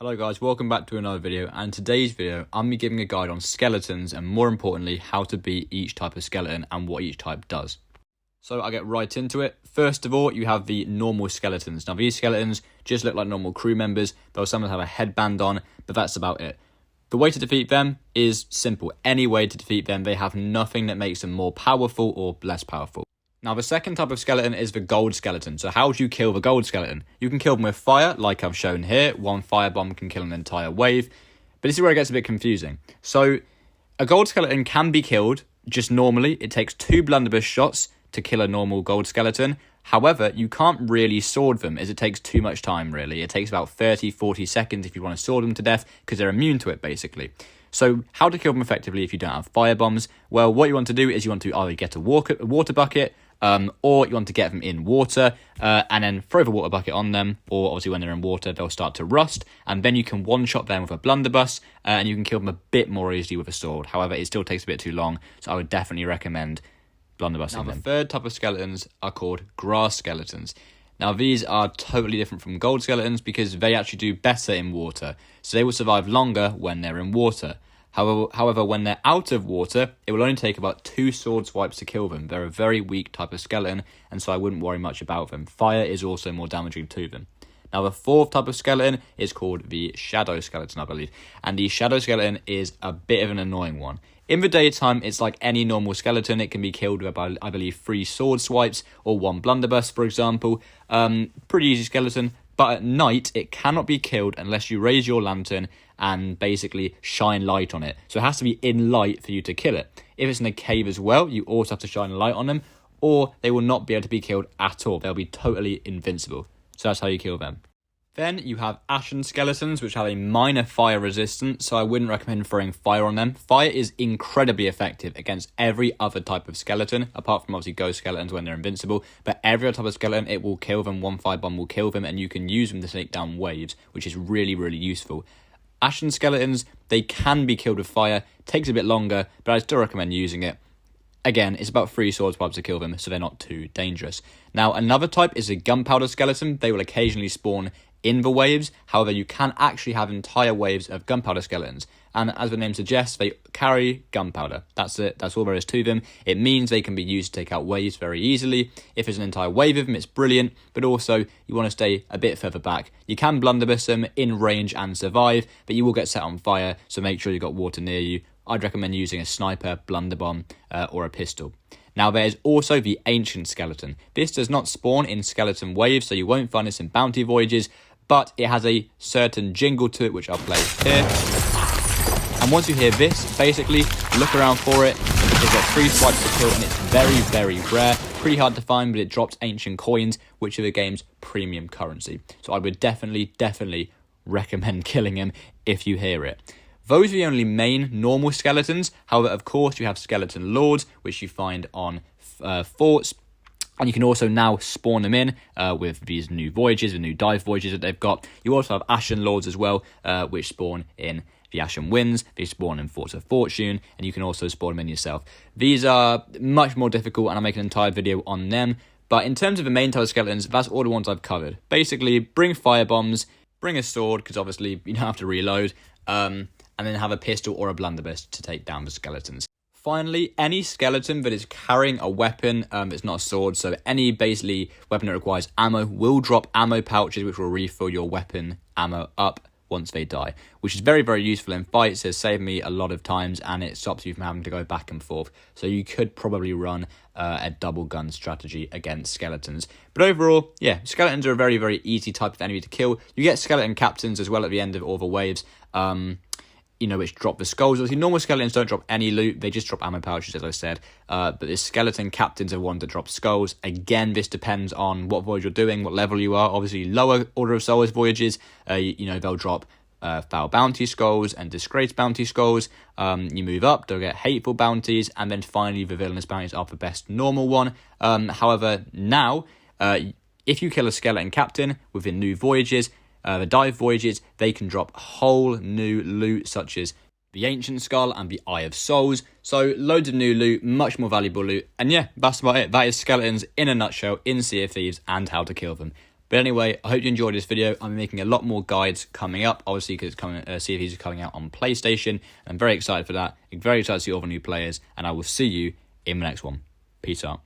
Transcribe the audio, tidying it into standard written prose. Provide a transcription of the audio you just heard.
Hello guys, welcome back to another video, and in today's video I'm going to be giving a guide on skeletons and more importantly how to beat each type of skeleton and what each type does. So I'll get right into it. First of all, you have the normal skeletons. Now these skeletons just look like normal crew members, though some have a headband on, but that's about it. The way to defeat them is simple. Any way to defeat them, they have nothing that makes them more powerful or less powerful. Now, the second type of skeleton is the gold skeleton. So how do you kill the gold skeleton? You can kill them with fire, like I've shown here. One firebomb can kill an entire wave. But this is where it gets a bit confusing. So a gold skeleton can be killed just normally. It takes 2 blunderbuss shots to kill a normal gold skeleton. However, you can't really sword them as it takes too much time, really. It takes about 30-40 seconds if you want to sword them to death because they're immune to it, basically. So how to kill them effectively if you don't have firebombs? Well, what you want to do is you want to either get a water bucket, or you want to get them in water and then throw the water bucket on them, or obviously when they're in water they'll start to rust, and then you can one-shot them with a blunderbuss and you can kill them a bit more easily with a sword. However, it still takes a bit too long, so I would definitely recommend blunderbussing them. Now the third type of skeletons are called grass skeletons. Now these are totally different from gold skeletons because they actually do better in water, so they will survive longer when they're in water. However, when they're out of water, it will only take about 2 sword swipes to kill them. They're a very weak type of skeleton, and so I wouldn't worry much about them. Fire is also more damaging to them. Now, the fourth type of skeleton is called the shadow skeleton, I believe. And the shadow skeleton is a bit of an annoying one. In the daytime, it's like any normal skeleton. It can be killed with, I believe, 3 sword swipes or 1 blunderbuss, for example. Pretty easy skeleton. But at night, it cannot be killed unless you raise your lantern and basically shine light on it. So it has to be in light for you to kill it. If it's in a cave as well, you also have to shine a light on them, or they will not be able to be killed at all. They'll be totally invincible. So that's how you kill them. Then you have Ashen Skeletons, which have a minor fire resistance, so I wouldn't recommend throwing fire on them. Fire is incredibly effective against every other type of skeleton, apart from obviously ghost skeletons when they're invincible, but every other type of skeleton, it will kill them. 1 firebomb will kill them, and you can use them to take down waves, which is really, really useful. Ashen Skeletons, they can be killed with fire. Takes a bit longer, but I still recommend using it. Again, it's about 3 sword swipes to kill them, so they're not too dangerous. Now, another type is a Gunpowder Skeleton. They will occasionally spawn in the waves. However, you can actually have entire waves of Gunpowder Skeletons. And as the name suggests, they carry gunpowder. That's it. That's all there is to them. It means they can be used to take out waves very easily. If there's an entire wave of them, it's brilliant. But also, you want to stay a bit further back. You can blunderbuss them in range and survive, but you will get set on fire, so make sure you've got water near you. I'd recommend using a sniper, blunderbomb, or a pistol. Now, there's also the Ancient Skeleton. This does not spawn in skeleton waves, so you won't find this in bounty voyages, but it has a certain jingle to it, which I'll play here. And once you hear this, basically, look around for it. It's got 3 swipes to kill, and it's very, very rare. Pretty hard to find, but it drops ancient coins, which are the game's premium currency. So I would definitely recommend killing him if you hear it. Those are the only main normal skeletons. However, of course, you have skeleton lords, which you find on forts. And you can also now spawn them in with these new voyages, the new dive voyages that they've got. You also have Ashen Lords as well, which spawn in the Ashen Winds. They spawn in Forts of Fortune, and you can also spawn them in yourself. These are much more difficult, and I'll make an entire video on them. But in terms of the main type of skeletons, that's all the ones I've covered. Basically, bring firebombs, bring a sword, because obviously you don't have to reload, and then have a pistol or a blunderbuss to take down the skeletons. Finally, any skeleton that is carrying a weapon, it's not a sword, so any basically weapon that requires ammo will drop ammo pouches, which will refill your weapon ammo up once they die, which is very, very useful in fights. It's saved me a lot of times, and it stops you from having to go back and forth. So you could probably run a double gun strategy against skeletons. But overall, yeah, skeletons are a very, very easy type of enemy to kill. You get skeleton captains as well at the end of all the waves, which drop the skulls. Obviously, normal skeletons don't drop any loot. They just drop ammo pouches, as I said. But the skeleton captains are one that drop skulls. Again, this depends on what voyage you're doing, what level you are. Obviously, lower Order of Souls voyages, they'll drop foul bounty skulls and disgrace bounty skulls. You move up, they'll get hateful bounties. And then finally, the villainous bounties are the best normal one. However, now, if you kill a skeleton captain within new voyages, the dive voyages, they can drop whole new loot such as the Ancient Skull and the Eye of Souls. So loads of new loot, much more valuable loot. And yeah, that's about it. That is skeletons in a nutshell in Sea of Thieves and how to kill them. But anyway, I hope you enjoyed this video. I'm making a lot more guides coming up, obviously, because Sea of Thieves is coming out on PlayStation. I'm very excited for that. I'm very excited to see all the new players, and I will see you in the next one. Peace out.